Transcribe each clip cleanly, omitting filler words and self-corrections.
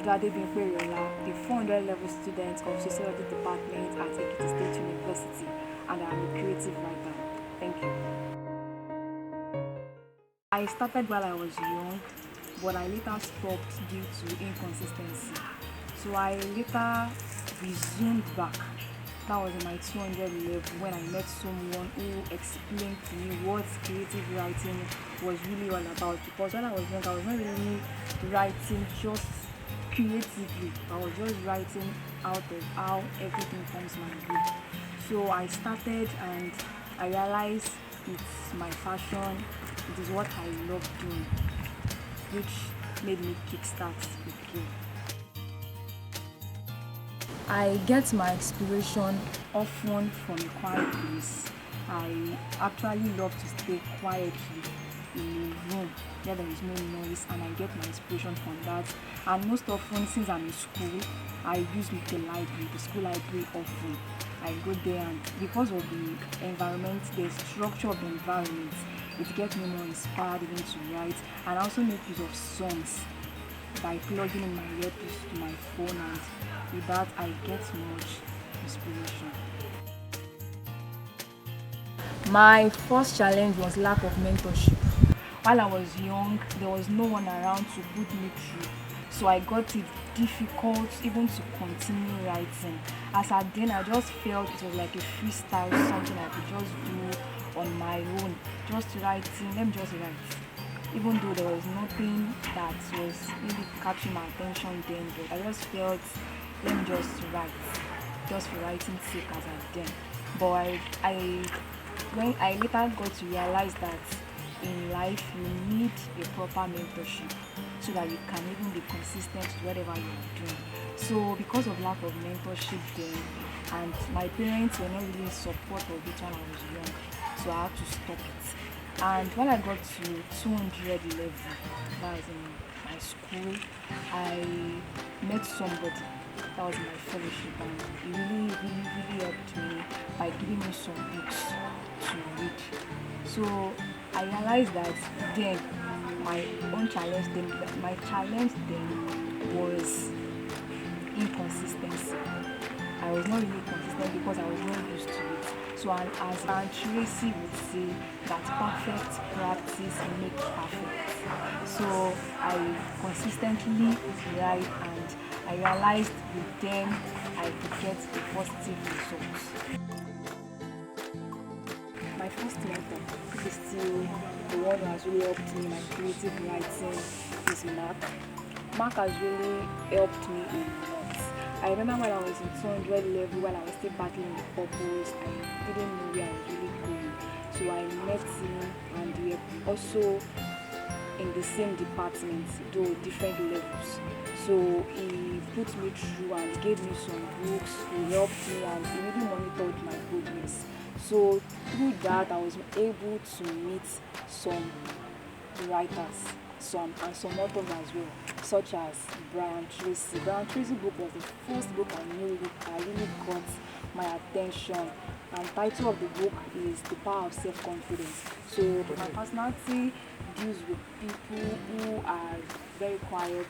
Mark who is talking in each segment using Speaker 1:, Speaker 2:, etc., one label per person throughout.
Speaker 1: Asubiojo, a 400 level student of Sociology Department at Ekiti State University, and I'm a creative writer. Thank you. I started while I was young, but I later stopped due to inconsistency. So I later resumed back. That was in my 200 level when I met someone who explained to me what creative writing was really all about. Because when I was young, I was not really writing just creatively. I was just writing out of how everything comes my way. So I started and I realized it's my passion. It is what I love doing, which made me kickstart again. I get my inspiration often from a quiet place. I actually love to stay quietly in a room where there is no noise, and I get my inspiration from that. And most often, since I'm in school, I use the library, the school library often. I go there, and because of the environment, the structure of the environment, it gets me more inspired even to write. And I also make use of songs by plugging in my earpiece to my phone, and with that I get much inspiration. My first challenge was lack of mentorship. While I was young, there was no one around to put me through, so I got it difficult even to continue writing. As at then, I just felt it was like a freestyle, something I could just do on my own, just writing, let me just write. Even though there was nothing that was really catching my attention then, but I just felt, let me just write, just for writing's sake as at then. But when I later got to realize that in life you need a proper mentorship so that you can even be consistent with whatever you're doing. So because of lack of mentorship then, and my parents were not really in support of it when I was young, so I had to stop it. And when I got to 200 level, that was in my school, I met somebody that was in my fellowship, and he really helped me by giving me some books to read. So I realized that then my challenge then was inconsistency. I was not really consistent because I was not used to it. So as Tracy would say, that perfect practice makes perfect. So I consistently write, and I realized with them I could get the positive results. My first mentor, which is still the one who has really helped me in my creative writing, is Mark. Mark has really helped me a lot. I remember when I was in 200 level, when I was still battling the purpose, I didn't know where I was really going. So I met him, and we were also in the same department, though different levels. So he put me through and gave me some books, he helped me, and he really monitored my progress. So through that, I was able to meet some writers, some authors as well, such as Brian Tracy. Brian Tracy's book was the first book I knew that really got my attention. And the title of the book is The Power of Self-Confidence. So my personality deals with people who are very quiet,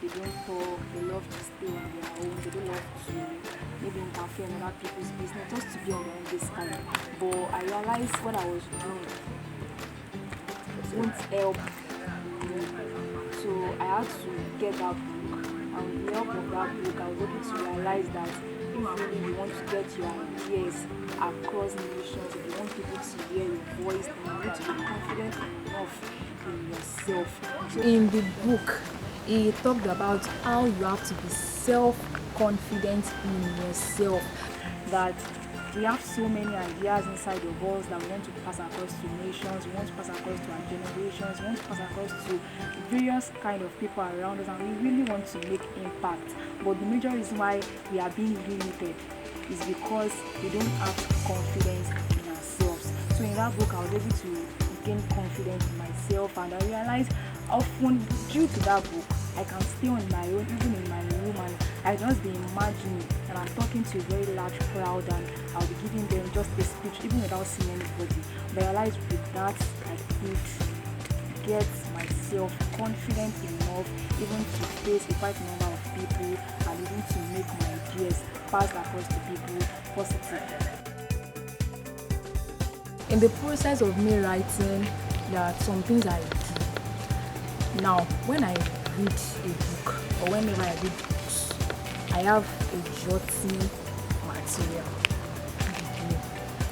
Speaker 1: they don't talk, they love to stay on their own, they don't love to maybe interfere in other people's business, just to be on their own basically. But I realized what I was doing won't help me. So I had to get that book, and with the help of that book I was able to realize that if really you want to get your ideas across nations, if you want people to hear your voice, then you need to be confident enough in yourself. So in the book, he talked about how you have to be self-confident in yourself, that we have so many ideas inside of us that we want to pass across to nations, we want to pass across to our generations, we want to pass across to various kind of people around us, and we really want to make impact. But the major reason why we are being limited is because we don't have confidence in ourselves. So in that book, I was able to gain confidence in myself, and I realized often due to that book, I can stay on my own, even in my room, and I just be imagining that I'm talking to a very large crowd, and I'll be giving them just a speech even without seeing anybody. But I realized with that I could get myself confident enough even to face a quite number of people and even to make my ideas passed across to people positively. In the process of me writing, there are some things I do. Now, when I read a book or whenever I read books, I have a jotting material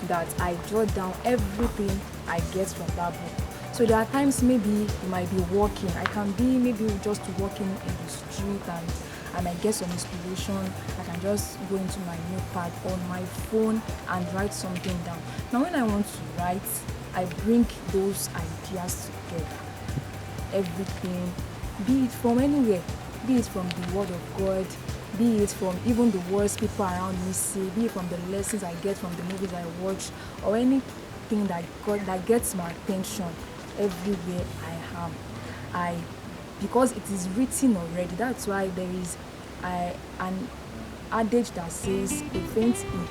Speaker 1: that I jot down everything I get from that book. So there are times maybe you might be walking. I can be maybe just walking in the street and I might get some inspiration. I can just go into my notepad on my phone and write something down. Now when I want to write, I bring those ideas together. Everything, be it from anywhere, be it from the word of God, be it from even the words people around me say, be it from the lessons I get from the movies I watch, or anything that gets my attention. Everywhere I am, because it is written already. That's why there is an adage that says a faint ink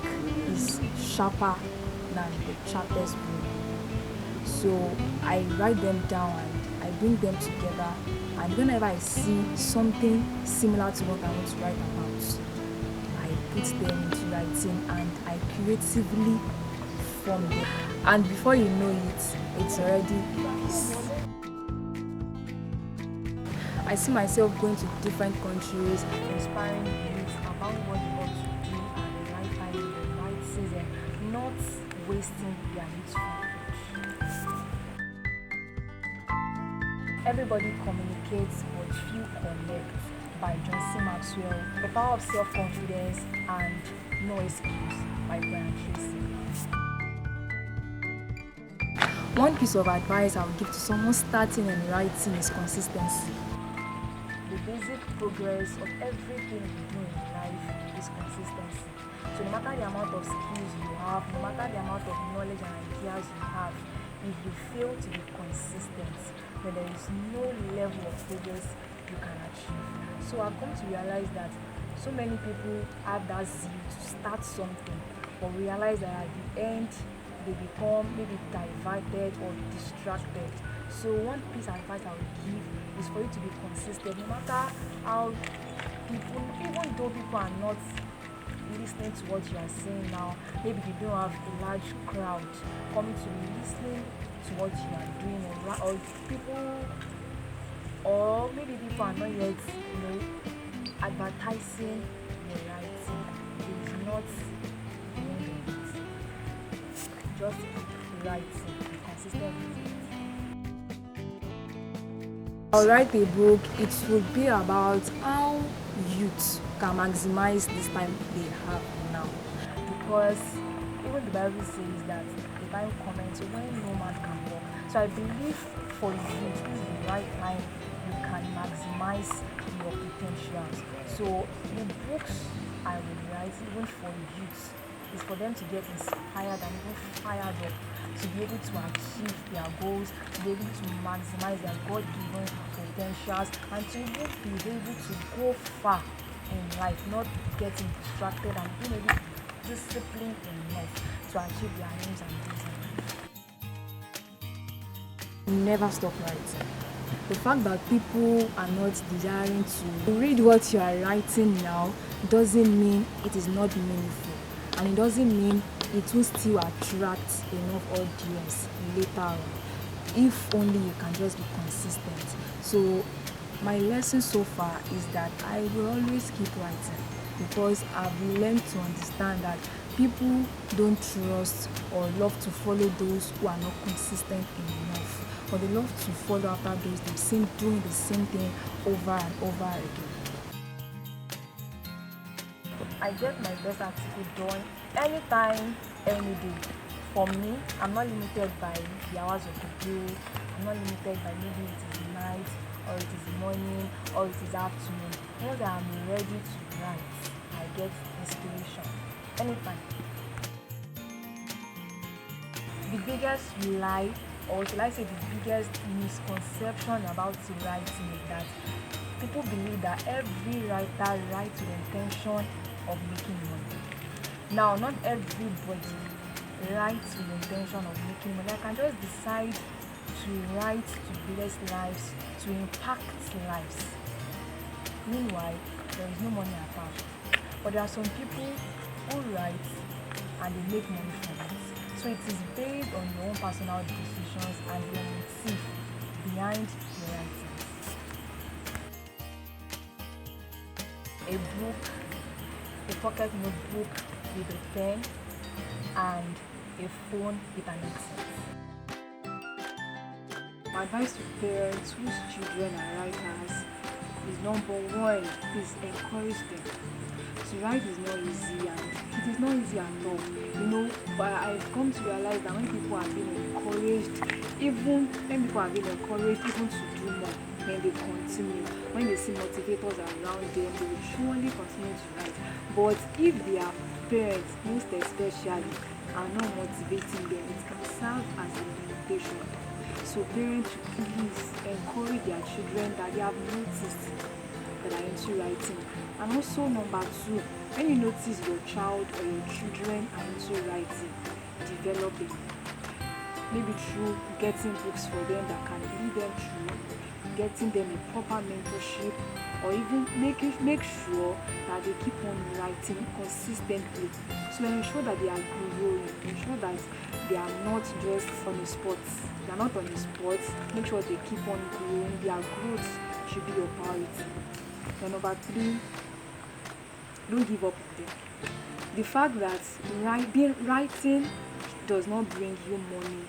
Speaker 1: is sharper than the sharpest blade. So I write them down and I bring them together, and whenever I see something similar to what I want to write about, I put them into writing and I creatively form them. And before you know it, it's already a piece. I see myself going to different countries, inspiring youth about what they want to do at the right time, in the right season, not wasting their youthful age. Everybody communicates, but few connect, by John Maxwell. The Power of Self-Confidence and No Excuse by Brian Tracy. One piece of advice I would give to someone starting and writing is consistency. The basic progress of everything you do in life is consistency. So no matter the amount of skills you have, no matter the amount of knowledge and ideas you have, if you fail to be consistent, then there is no level of progress you can achieve. So I've come to realize that so many people have that zeal to start something, but realize that at the end, they become maybe diverted or distracted. So one piece of advice I would give is for you to be consistent, no matter how people, even though people are not listening to what you are saying now, maybe you don't have a large crowd coming to be listening to what you are doing, or people, or maybe people are not yet, advertising your writing. It is not the end of it. Just writing, be consistent with it. I'll write a book. It would be about how youth can maximize this time they have now. Because even the Bible says that the Bible comments when no man can walk. So I believe for youth, this is the right time you can maximize your potentials. So the books I will write, even for youth, is for them to get inspired and even fired up to be able to achieve their goals, to be able to maximize their God-given potentials, and to even be able to go far in life, not getting distracted, and being able to be disciplined enough to achieve their aims and goals in life. Never stop writing. The fact that people are not desiring to read what you are writing now doesn't mean it is not meaningful. And it doesn't mean it will still attract enough audience later on, if only you can just be consistent. So my lesson so far is that I will always keep writing, because I've learned to understand that people don't trust or love to follow those who are not consistent enough, or they love to follow after those they've seen doing the same thing over and over again. I get my best article done anytime, any day. For me, I'm not limited by the hours of the day. I'm not limited by maybe it is night, or it is morning, or it is afternoon. Once I'm ready to write, I get inspiration anytime. The biggest lie, or should I say the biggest misconception about writing, is that people believe that every writer writes with the intention of making money. Now, not everybody writes with the intention of making money. I can just decide to write to bless lives, to impact lives. Meanwhile, there is no money attached. But there are some people who write and they make money from it. So it is based on your own personal decisions and your motive behind your writing. A book, a pocket notebook with a pen, and a phone with an accent. My advice to parents whose children are writers is number one, please encourage them. To write is not easy, and it is not easy at all. But I've come to realize that when people are being encouraged, even to do more, then they continue. When they see motivators around them, they will surely continue to write. But if their parents, most especially, are not motivating them, it can serve as a limitation. So parents should please encourage their children that they have noticed that are into writing. And also number two, when you notice your child or your children are into writing, develop it. Maybe through getting books for them that can lead them through, getting them a proper mentorship, or even make sure that they keep on writing consistently. So ensure that they are growing, ensure that they are not just on the spot. They are not on the spot. Make sure they keep on growing. Their growth should be your priority. And number three, don't give up on them. The fact that writing does not bring you money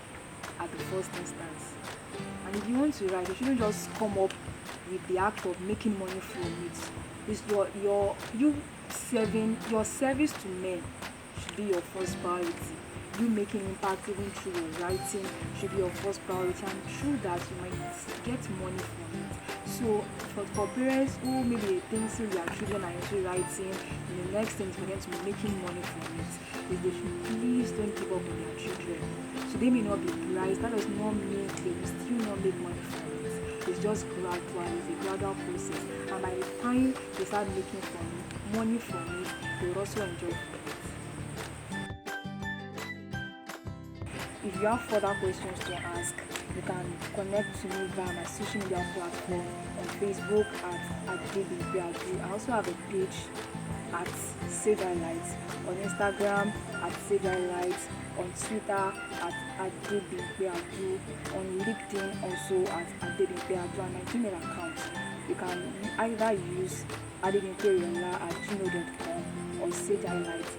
Speaker 1: at the first instance. And if you want to write, you shouldn't just come up with the act of making money from it. It's your service to men should be your first priority. You making impact even through your writing should be your first priority, and through that you might get money from it. So for parents who maybe think their children are into writing, the next thing is for them to be making money from it, is they should please don't give up on their children. So they may not be bright, that does not mean they will still not make money from it. It's just gradual, it's a gradual process, and by the time they start making money from it, they will also enjoy it. If you have further questions to ask, you can connect to me via my social media platform on Facebook at @packagedby. I also have a page at Sage Highlights, on Instagram at Sage Highlights, on Twitter at @packagedby, on LinkedIn also at @packagedby, and my Gmail account. You can either use @packagedby@gmail.com or Sage Highlights